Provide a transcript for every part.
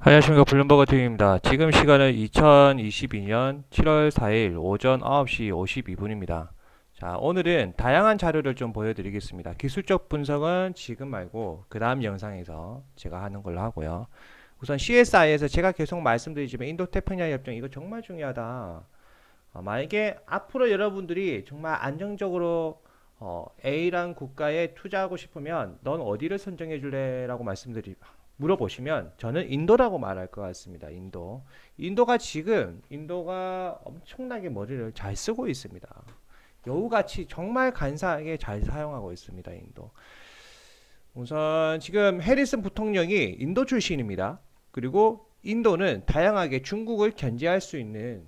안녕하십니까. 블룸버그 TV입니다. 지금 시간은 2022년 7월 4일 오전 9시 52분입니다. 자, 오늘은 다양한 자료를 좀 보여드리겠습니다. 기술적 분석은 지금 말고 그 다음 영상에서 제가 하는 걸로 하고요. 우선 CSI에서 제가 계속 말씀드리지만 인도태평양 협정 이거 정말 중요하다. 만약에 앞으로 여러분들이 정말 안정적으로 A란 국가에 투자하고 싶으면 넌 어디를 선정해 줄래? 라고 물어보시면 저는 인도라고 말할 것 같습니다. 인도가 엄청나게 머리를 잘 쓰고 있습니다. 여우같이 정말 간사하게 잘 사용하고 있습니다. 인도. 우선 지금 해리슨 부통령이 인도 출신입니다. 그리고 인도는 다양하게 중국을 견제할 수 있는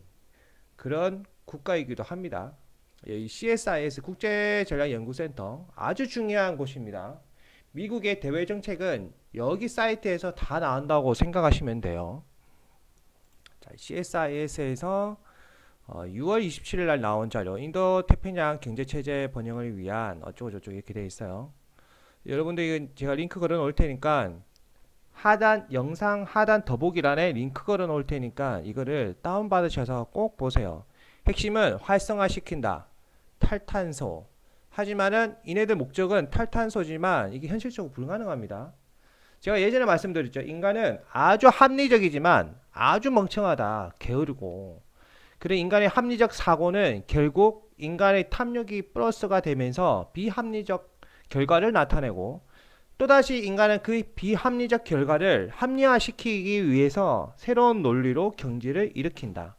그런 국가이기도 합니다. 이 CSIS 국제전략연구센터 아주 중요한 곳입니다. 미국의 대외 정책은 여기 사이트에서 다 나온다고 생각하시면 돼요. 자, CSIS에서 6월 27일 날 나온 자료, 인도 태평양 경제체제 번영을 위한 어쩌고저쩌고 이렇게 되어 있어요. 여러분들 제가 링크 걸어 놓을 테니까 영상 하단 더보기란에 링크 걸어 놓을 테니까 이거를 다운받으셔서 꼭 보세요. 핵심은 활성화시킨다. 탈탄소. 하지만은 이네들 목적은 탈탄소지만 이게 현실적으로 불가능합니다. 제가 예전에 말씀드렸죠. 인간은 아주 합리적이지만 아주 멍청하다. 게으르고. 그래 인간의 합리적 사고는 결국 인간의 탐욕이 플러스가 되면서 비합리적 결과를 나타내고 또다시 인간은 그 비합리적 결과를 합리화시키기 위해서 새로운 논리로 경지를 일으킨다.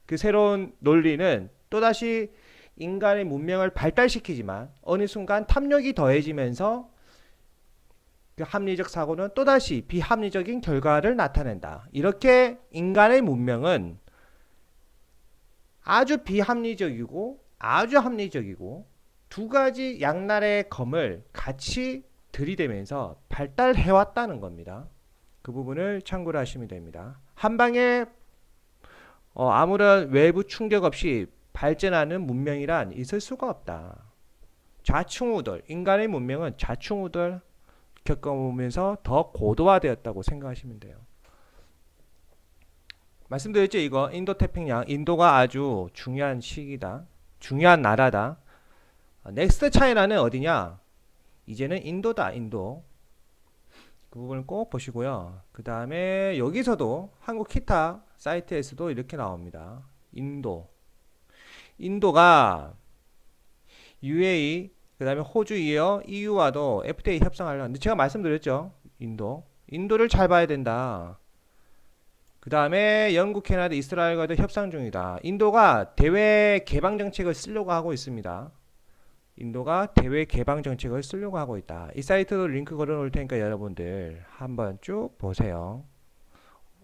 그 새로운 논리는 또다시 인간의 문명을 발달시키지만 어느 순간 탐욕이 더해지면서 그 합리적 사고는 또다시 비합리적인 결과를 나타낸다. 이렇게 인간의 문명은 아주 비합리적이고 아주 합리적이고 두 가지 양날의 검을 같이 들이대면서 발달해왔다는 겁니다. 그 부분을 참고를 하시면 됩니다. 한 방에 아무런 외부 충격 없이 발전하는 문명이란 있을 수가 없다. 좌충우돌, 인간의 문명은 좌충우돌 겪어오면서 더 고도화되었다고 생각하시면 돼요. 말씀드렸죠, 이거 인도 태평양, 인도가 아주 중요한 시기다, 중요한 나라다. 넥스트 차이나는 어디냐? 이제는 인도다, 인도. 그 부분을 꼭 보시고요. 그 다음에 여기서도 한국 기타 사이트에서도 이렇게 나옵니다. 인도가 UAE, 그 다음에 호주 이어 EU와도 FTA 협상하려는데 제가 말씀드렸죠. 인도를 잘 봐야 된다. 그 다음에 영국, 캐나다, 이스라엘과도 협상 중이다. 인도가 대외 개방 정책을 쓰려고 하고 있습니다. 인도가 대외 개방 정책을 쓰려고 하고 있다. 이 사이트도 링크 걸어 놓을 테니까 여러분들 한번 쭉 보세요.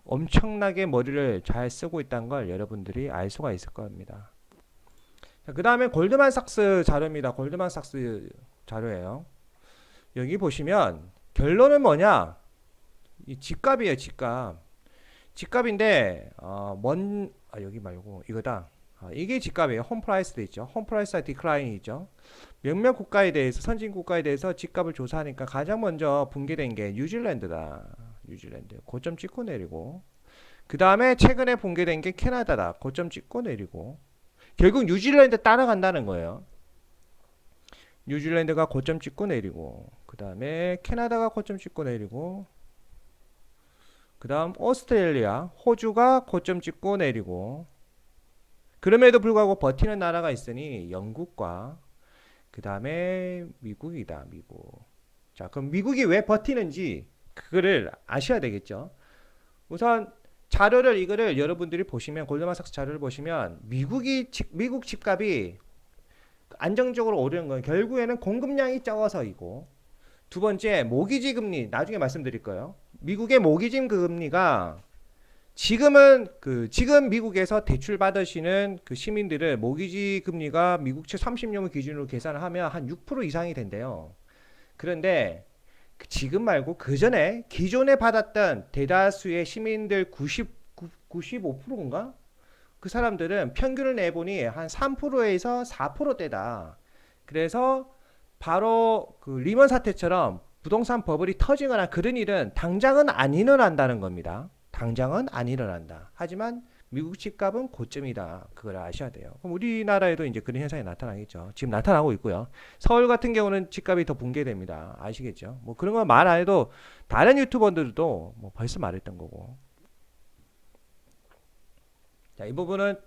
엄청나게 머리를 잘 쓰고 있다는 걸 여러분들이 알 수가 있을 겁니다. 그 다음에 골드만삭스 자료입니다. 골드만삭스 자료예요. 여기 보시면 결론은 뭐냐? 이 집값이에요, 집값. 집값인데 여기 말고 이거다. 이게 집값이에요. 홈프라이스 돼 있죠. 홈프라이스와 디클라인이 있죠. 몇몇 국가에 대해서 선진 국가에 대해서 집값을 조사하니까 가장 먼저 붕괴된 게 뉴질랜드다. 뉴질랜드 고점 찍고 내리고 그 다음에 최근에 붕괴된 게 캐나다다. 고점 찍고 내리고 결국 뉴질랜드 따라간다는 거예요. 뉴질랜드가 고점 찍고 내리고 그 다음에 캐나다가 고점 찍고 내리고 그 다음 오스트레일리아 호주가 고점 찍고 내리고 그럼에도 불구하고 버티는 나라가 있으니 영국과 그 다음에 미국이다. 미국. 자, 그럼 미국이 왜 버티는지 그거를 아셔야 되겠죠. 우선 이거를 여러분들이 보시면 골드만삭스 자료를 보시면 미국 집값이 안정적으로 오르는 건 결국에는 공급량이 적어서이고 두 번째 모기지 금리 나중에 말씀드릴 거예요. 미국의 모기지 금리가 지금 미국에서 대출 받으시는 그 시민들의 모기지 금리가 미국채 30년을 기준으로 계산을 하면 한 6% 이상이 된대요. 그런데 지금 말고 그 전에 기존에 받았던 대다수의 시민들 95%인가? 그 사람들은 평균을 내보니 한 3%에서 4%대다. 그래서 바로 그 리먼 사태처럼 부동산 버블이 터지거나 그런 일은 당장은 안 일어난다는 겁니다. 당장은 안 일어난다. 하지만 미국 집값은 고점이다. 그걸 아셔야 돼요. 그럼 우리나라에도 이제 그런 현상이 나타나겠죠. 지금 나타나고 있고요. 서울 같은 경우는 집값이 더 붕괴됩니다. 아시겠죠? 뭐 그런 거 말 안 해도 다른 유튜버들도 뭐 벌써 말했던 거고. 자, 이 부분은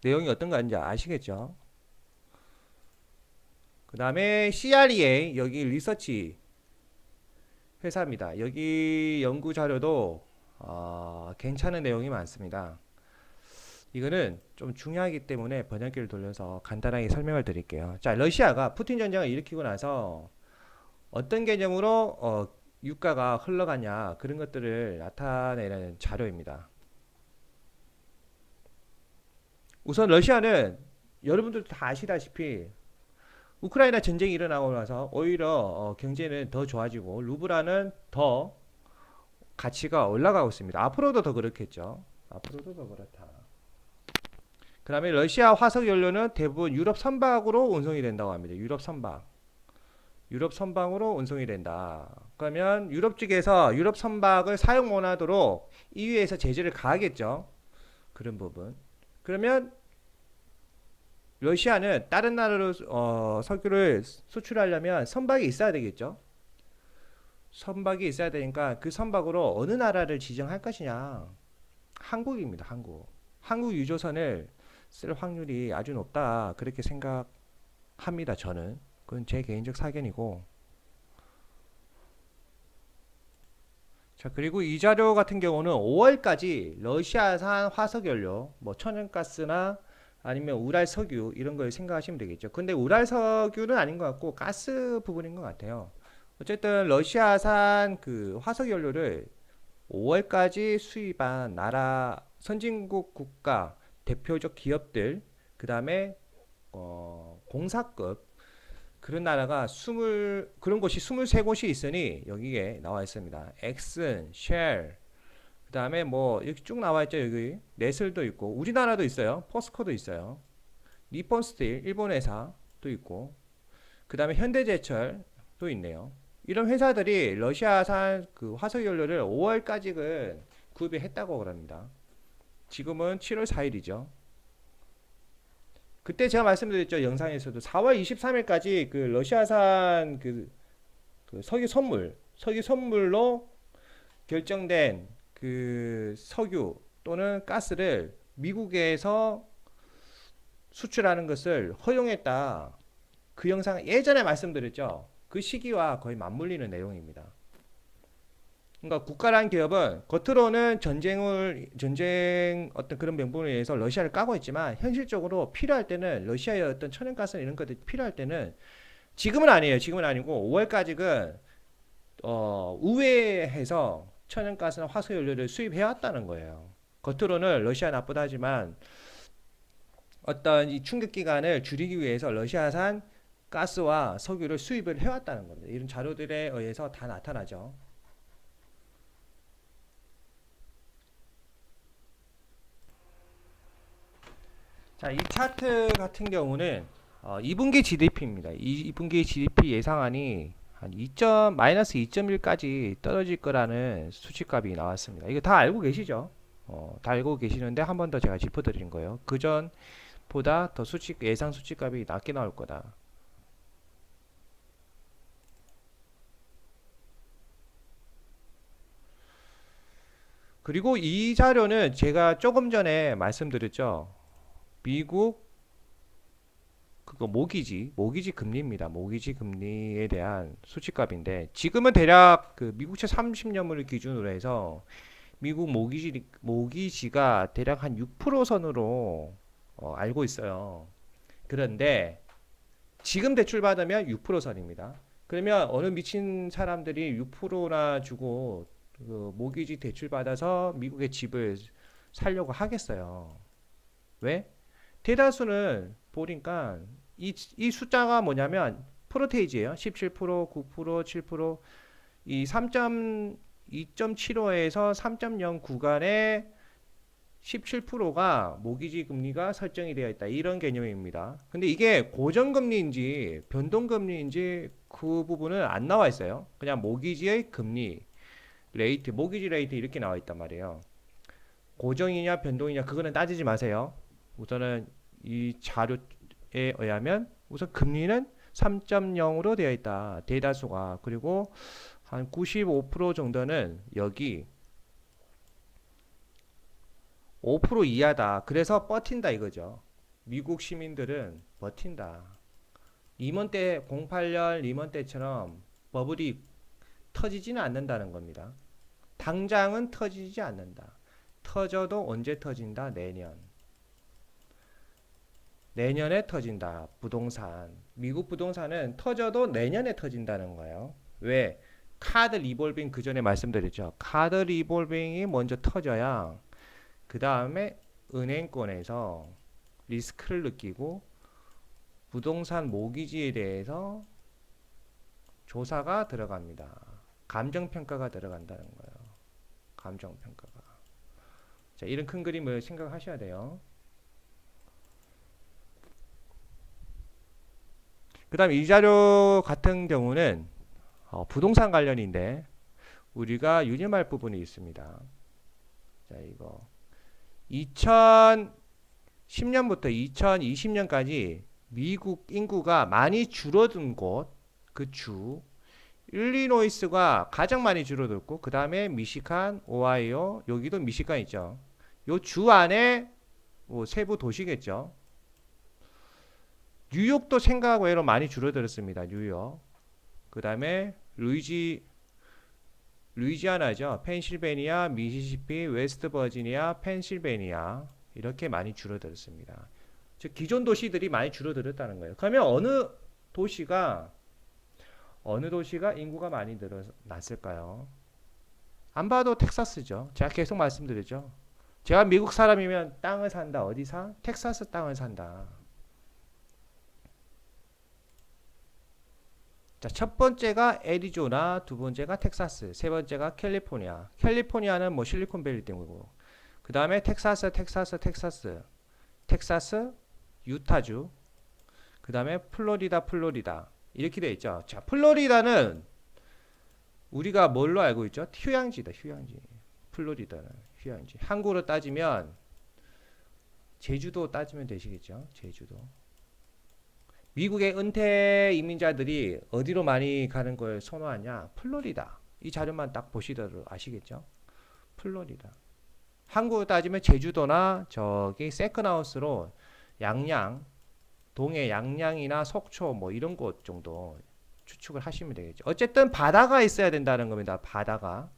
내용이 어떤 건지 아시겠죠? 그 다음에 CREA 여기 리서치 회사입니다. 여기 연구 자료도 괜찮은 내용이 많습니다. 이거는 좀 중요하기 때문에 번역기를 돌려서 간단하게 설명을 드릴게요. 자, 러시아가 푸틴 전쟁을 일으키고 나서 어떤 개념으로 유가가 흘러가냐 그런 것들을 나타내는 자료입니다. 우선 러시아는 여러분들도 다 아시다시피 우크라이나 전쟁이 일어나고 나서 오히려 경제는 더 좋아지고 루블화는 더 가치가 올라가고 있습니다. 앞으로도 더 그렇겠죠. 앞으로도 더 그렇다. 그 다음에 러시아 화석 연료는 대부분 유럽 선박으로 운송이 된다고 합니다. 유럽 선박. 유럽 선박으로 운송이 된다. 그러면 유럽 쪽에서 유럽 선박을 사용 못하도록 EU에서 제재를 가하겠죠. 그런 부분. 그러면 러시아는 다른 나라로 석유를 수출하려면 선박이 있어야 되겠죠. 선박이 있어야 되니까 그 선박으로 어느 나라를 지정할 것이냐. 한국입니다. 한국. 한국 유조선을 쓸 확률이 아주 높다. 그렇게 생각합니다. 저는. 그건 제 개인적 사견이고. 자, 그리고 이 자료 같은 경우는 5월까지 러시아산 화석연료, 뭐 천연가스나 아니면 우랄 석유 이런 걸 생각하시면 되겠죠. 근데 우랄 석유는 아닌 것 같고 가스 부분인 것 같아요. 어쨌든 러시아산 그 화석연료를 5월까지 수입한 나라 선진국 국가 대표적 기업들 그 다음에 공사급 그런 나라가 그런 곳이 23곳이 있으니 여기에 나와 있습니다. 엑슨, 쉘, 그 다음에 뭐 여기 쭉 나와 있죠. 여기 네슬도 있고 우리나라도 있어요. 포스코도 있어요. 니폰스틸 일본 회사도 있고 그 다음에 현대제철도 있네요. 이런 회사들이 러시아산 그 화석연료를 5월까지는 구입을 했다고 그럽니다. 지금은 7월 4일이죠. 그때 제가 말씀드렸죠. 영상에서도 4월 23일까지 그 러시아산 그 석유 선물로 결정된 그 석유 또는 가스를 미국에서 수출하는 것을 허용했다. 그 영상 예전에 말씀드렸죠. 그 시기와 거의 맞물리는 내용입니다. 그러니까 국가라는 기업은 겉으로는 전쟁 어떤 그런 명분에 의해서 러시아를 까고 있지만 현실적으로 필요할 때는 러시아의 어떤 천연가스 이런 것들이 필요할 때는 지금은 아니에요. 지금은 아니고 5월까지는 우회해서 천연가스나 화석연료를 수입해왔다는 거예요. 겉으로는 러시아 나쁘다 하지만 어떤 이 충격 기간을 줄이기 위해서 러시아산 가스와 석유를 수입을 해왔다는 겁니다. 이런 자료들에 의해서 다 나타나죠. 자, 이 차트 같은 경우는 2분기 GDP입니다. 2분기 GDP 예상안이 한 마이너스 2.1까지 떨어질 거라는 수치값이 나왔습니다. 이거 다 알고 계시죠? 다 알고 계시는데 한 번 더 제가 짚어드린 거예요. 그전보다 더 예상 수치값이 낮게 나올 거다. 그리고 이 자료는 제가 조금 전에 말씀드렸죠. 미국 그거 모기지 금리입니다. 모기지 금리에 대한 수치값인데 지금은 대략 그 미국채 30년물을 기준으로 해서 미국 모기지가 대략 한 6% 선으로 알고 있어요. 그런데 지금 대출 받으면 6% 선입니다. 그러면 어느 미친 사람들이 6%나 주고 그 모기지 대출 받아서 미국의 집을 살려고 하겠어요. 왜? 대다수는 보니까 이 숫자가 뭐냐면 프로테이지예요. 17%, 9%, 7%, 이 2.75에서 3.0 구간에 17%가 모기지 금리가 설정이 되어 있다. 이런 개념입니다. 근데 이게 고정금리인지 변동금리인지 그 부분은 안 나와 있어요. 그냥 모기지의 금리 레이트, 모기지 레이트 이렇게 나와 있단 말이에요. 고정이냐 변동이냐 그거는 따지지 마세요. 우선은 이 자료에 의하면 우선 금리는 3.0으로 되어 있다. 대다수가. 그리고 한 95% 정도는 여기 5% 이하다. 그래서 버틴다 이거죠. 미국 시민들은 버틴다. 리먼 때 08년 리먼 때처럼 버블이 터지지는 않는다는 겁니다. 당장은 터지지 않는다. 터져도 언제 터진다? 내년. 내년에 터진다. 부동산. 미국 부동산은 터져도 내년에 터진다는 거예요. 왜? 카드 리볼빙 그 전에 말씀드렸죠. 카드 리볼빙이 먼저 터져야 그 다음에 은행권에서 리스크를 느끼고 부동산 모기지에 대해서 조사가 들어갑니다. 감정평가가 들어간다는 거예요. 감정평가가. 자, 이런 큰 그림을 생각하셔야 돼요. 그 다음 이 자료 같은 경우는 부동산 관련인데 우리가 유념할 부분이 있습니다. 자, 이거 2010년부터 2020년까지 미국 인구가 많이 줄어든 곳, 그 주, 일리노이스가 가장 많이 줄어들고 그 다음에 미시간, 오하이오, 여기도 미시간 있죠. 요 주 안에 뭐 세부 도시겠죠. 뉴욕도 생각외로 외로 많이 줄어들었습니다. 뉴욕. 그 다음에 루이지아나죠. 펜실베니아, 미시시피, 웨스트 버지니아, 펜실베니아 이렇게 많이 줄어들었습니다. 즉 기존 도시들이 많이 줄어들었다는 거예요. 그러면 어느 도시가 인구가 많이 늘어났을까요? 안 봐도 텍사스죠. 제가 계속 말씀드리죠. 제가 미국 사람이면 땅을 산다. 어디 사? 텍사스 땅을 산다. 자, 첫 번째가 애리조나, 두 번째가 텍사스, 세 번째가 캘리포니아. 캘리포니아는 뭐 실리콘밸리 때문이고. 그 다음에 텍사스, 유타주. 그 다음에 플로리다. 이렇게 돼 있죠. 자, 플로리다는 우리가 뭘로 알고 있죠? 휴양지다, 휴양지. 플로리다는 휴양지. 한국으로 따지면 제주도 따지면 되시겠죠? 제주도. 미국의 은퇴 이민자들이 어디로 많이 가는 걸 선호하냐? 플로리다. 이 자료만 딱 보시더라도 아시겠죠? 플로리다. 한국으로 따지면 제주도나 저기 세컨하우스로 양양, 동해 양양이나 속초 뭐 이런 곳 정도 추측을 하시면 되겠죠. 어쨌든 바다가 있어야 된다는 겁니다. 바다가.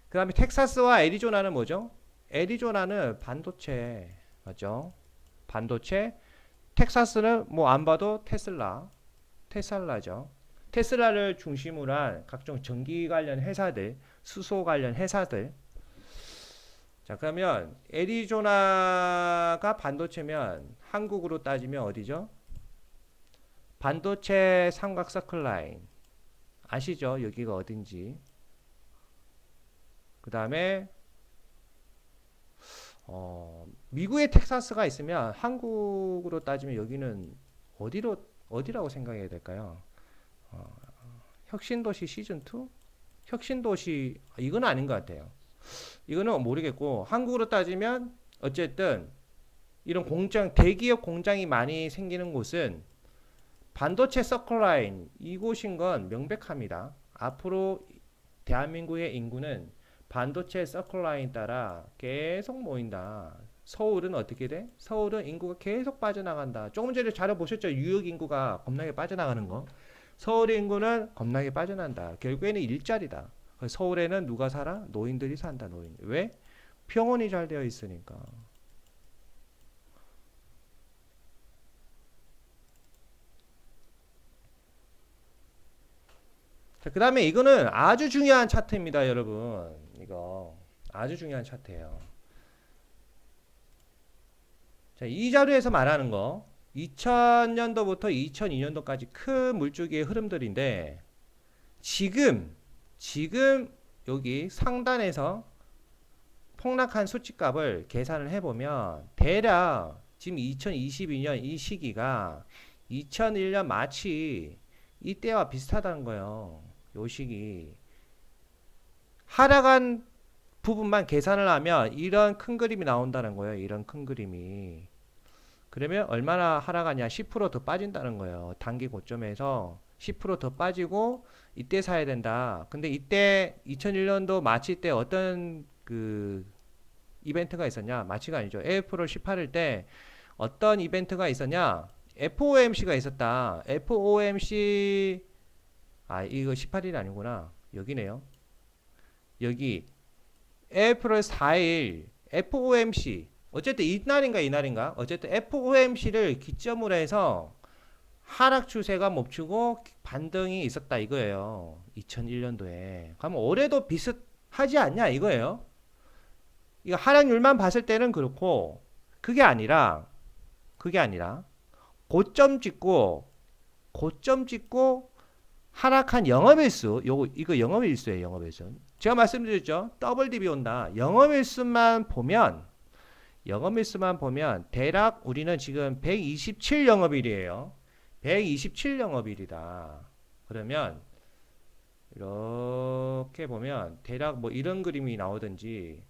그 다음에 텍사스와 애리조나는 뭐죠? 애리조나는 반도체, 맞죠? 반도체. 텍사스는 뭐 안 봐도 테슬라죠. 테슬라를 중심으로 한 각종 전기 관련 회사들, 수소 관련 회사들. 자, 그러면 애리조나가 반도체면 한국으로 따지면 어디죠? 반도체 삼각 서클 라인. 아시죠? 여기가 어딘지. 그 다음에 미국의 텍사스가 있으면 한국으로 따지면 여기는 어디라고 생각해야 될까요? 혁신도시 시즌2? 혁신도시, 이건 아닌 것 같아요. 이거는 모르겠고, 한국으로 따지면 어쨌든 이런 공장, 대기업 공장이 많이 생기는 곳은 반도체 서클라인, 이곳인 건 명백합니다. 앞으로 대한민국의 인구는 반도체 서클라인 따라 계속 모인다. 서울은 어떻게 돼? 서울은 인구가 계속 빠져나간다. 조금 전에 자료 보셨죠? 뉴욕 인구가 겁나게 빠져나가는 거. 서울 인구는 겁나게 빠져난다. 결국에는 일자리다. 서울에는 누가 살아? 노인들이 산다. 노인. 왜? 병원이 잘 되어 있으니까. 자, 그 다음에 이거는 아주 중요한 차트입니다, 여러분. 이거 아주 중요한 차트예요. 자, 이 자료에서 말하는 거 2000년도부터 2002년도까지 큰 물줄기의 흐름들인데 지금 여기 상단에서 폭락한 수치값을 계산을 해보면 대략 지금 2022년 이 시기가 2001년 마치 이때와 비슷하다는 거예요. 요 시기. 하락한 부분만 계산을 하면 이런 큰 그림이 나온다는 거예요. 이런 큰 그림이. 그러면 얼마나 하락하냐? 10%더 빠진다는 거예요. 단기 고점에서 10%더 빠지고 이때 사야 된다. 근데 이때 2001년도 마치 때 어떤 그 이벤트가 있었냐? 마치가 아니죠. AF를 18일 때 어떤 이벤트가 있었냐? FOMC가 있었다. FOMC 이거 18일이 아니구나. 여기네요. 여기 에이프릴 4일 FOMC 어쨌든 이날인가 어쨌든 FOMC를 기점으로 해서 하락 추세가 멈추고 반등이 있었다 이거예요. 2001년도에. 그러면 올해도 비슷하지 않냐 이거예요. 이거 하락률만 봤을 때는 그렇고 그게 아니라 고점 찍고 하락한 영업일수 이거 영업일수예요. 영업일수. 제가 말씀드렸죠. 더블 딥이 온다. 영업일수만 보면 대략 우리는 지금 127 영업일이에요. 127 영업일이다. 그러면 이렇게 보면 대략 뭐 이런 그림이 나오든지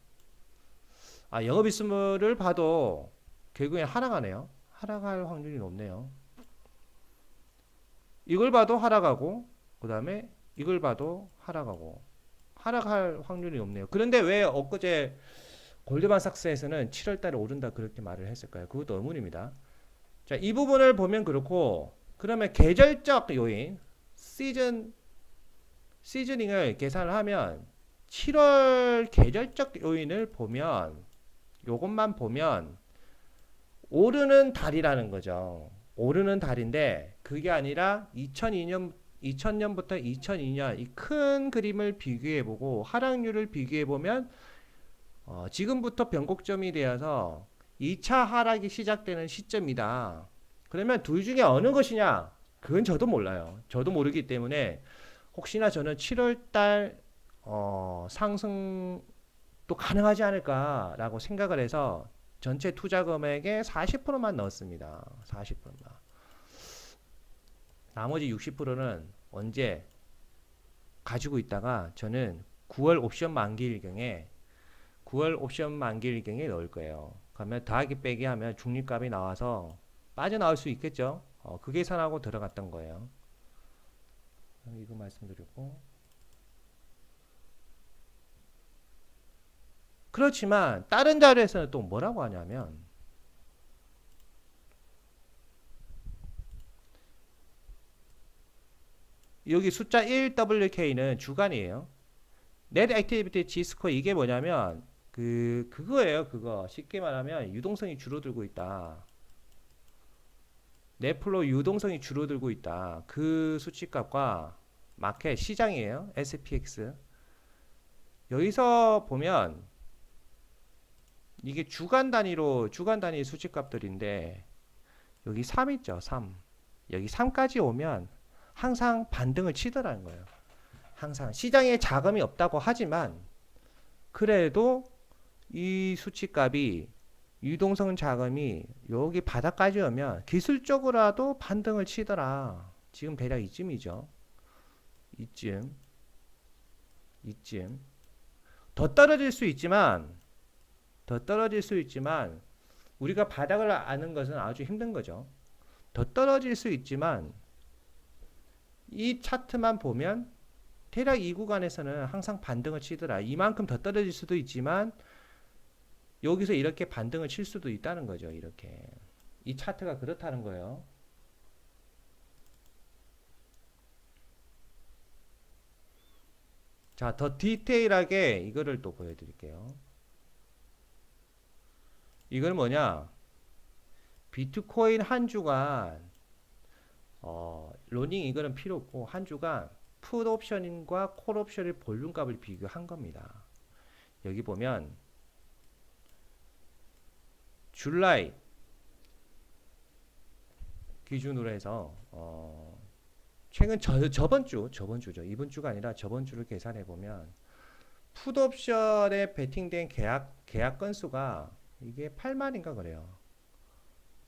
영업일수를 봐도 결국엔 하락하네요. 하락할 확률이 높네요. 이걸 봐도 하락하고 그 다음에 이걸 봐도 하락하고 하락할 확률이 높네요. 그런데 왜 엊그제 골드만삭스에서는 7월달에 오른다 그렇게 말을 했을까요? 그것도 의문입니다. 자, 이 부분을 보면 그렇고 그러면 계절적 요인 시즈닝을 계산을 하면 7월 계절적 요인을 보면 요것만 보면 오르는 달이라는 거죠. 오르는 달인데 그게 아니라 2000년부터 2002년 이 큰 그림을 비교해보고 하락률을 비교해보면 지금부터 변곡점이 되어서 2차 하락이 시작되는 시점이다. 그러면 둘 중에 어느 것이냐? 그건 저도 몰라요. 저도 모르기 때문에 혹시나 저는 7월달 상승도 가능하지 않을까라고 생각을 해서 전체 투자 금액의 40%만 넣었습니다. 40%만. 나머지 60%는 언제 가지고 있다가 저는 9월 옵션 만기일경에 넣을 거예요. 그러면 더하기 빼기 하면 중립값이 나와서 빠져나올 수 있겠죠. 그 계산하고 들어갔던 거예요. 이거 말씀드렸고. 그렇지만 다른 자료에서는 또 뭐라고 하냐면 여기 숫자 1WK는 주간이에요. Net Activity G-Score 이게 뭐냐면 그거예요. 그거 쉽게 말하면 유동성이 줄어들고 있다. 넷플로 유동성이 줄어들고 있다. 그 수치값과 마켓 시장이에요. SPX. 여기서 보면 이게 주간 단위 수치값들인데 여기 3 있죠. 3. 여기 3까지 오면 항상 반등을 치더라는 거예요. 항상 시장에 자금이 없다고 하지만 그래도 이 수치값이 유동성 자금이 여기 바닥까지 오면 기술적으로라도 반등을 치더라. 지금 대략 이쯤이죠. 이쯤. 더 떨어질 수 있지만 우리가 바닥을 아는 것은 아주 힘든 거죠. 더 떨어질 수 있지만 이 차트만 보면 대략 이 구간에서는 항상 반등을 치더라. 이만큼 더 떨어질 수도 있지만 여기서 이렇게 반등을 칠 수도 있다는 거죠. 이렇게. 이 차트가 그렇다는 거예요. 자, 더 디테일하게 이거를 또 보여드릴게요. 이건 뭐냐? 비트코인 한 주간 로닝 이거는 필요 없고 한 주간 풋 옵션과 콜 옵션의 볼륨값을 비교한 겁니다. 여기 보면 줄라이 기준으로 해서 최근 저번주죠. 이번 주가 아니라 저번 주를 계산해 보면 풋 옵션에 베팅된 계약 건수가 이게 8만인가 그래요.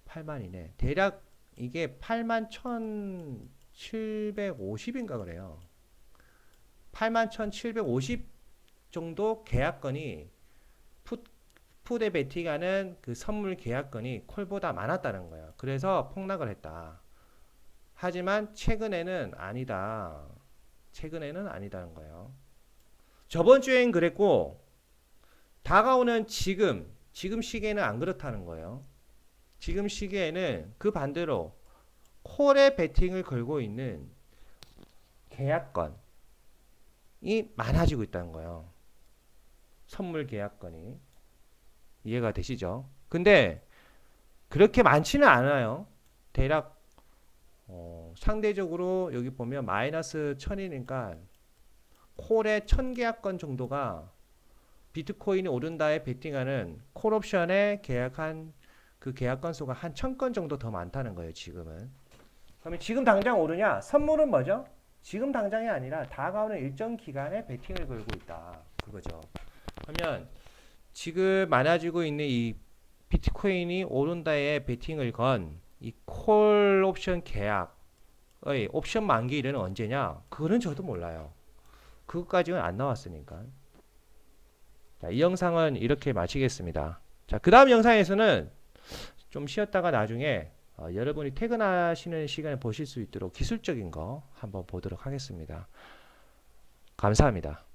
8만이네. 대략 이게 81,750인가 그래요. 81,750 정도 계약건이 풋에 베팅하는 그 선물 계약건이 콜보다 많았다는 거예요. 그래서 폭락을 했다. 하지만 최근에는 아니다. 최근에는 아니다는 거예요. 저번 주엔 그랬고 다가오는 지금 시기에는 안 그렇다는 거예요. 지금 시기에는 그 반대로 콜에 베팅을 걸고 있는 계약건이 많아지고 있다는 거예요. 선물 계약건이. 이해가 되시죠? 근데 그렇게 많지는 않아요. 대략 상대적으로 여기 보면 마이너스 1000이니까 콜의 1000계약건 정도가 비트코인이 오른다에 베팅하는 콜옵션에 계약한 그 계약건 수가 한 1000건 정도 더 많다는 거예요. 지금은. 그러면 지금 당장 오르냐? 선물은 뭐죠? 지금 당장이 아니라 다가오는 일정 기간에 베팅을 걸고 있다. 그거죠. 그러면 지금 많아지고 있는 이 비트코인이 오른다에 베팅을 건 이 콜 옵션 계약의 옵션 만기일은 언제냐? 그거는 저도 몰라요. 그것까지는 안 나왔으니까. 자, 이 영상은 이렇게 마치겠습니다. 자, 그 다음 영상에서는 좀 쉬었다가 나중에 여러분이 퇴근하시는 시간에 보실 수 있도록 기술적인 거 한번 보도록 하겠습니다. 감사합니다.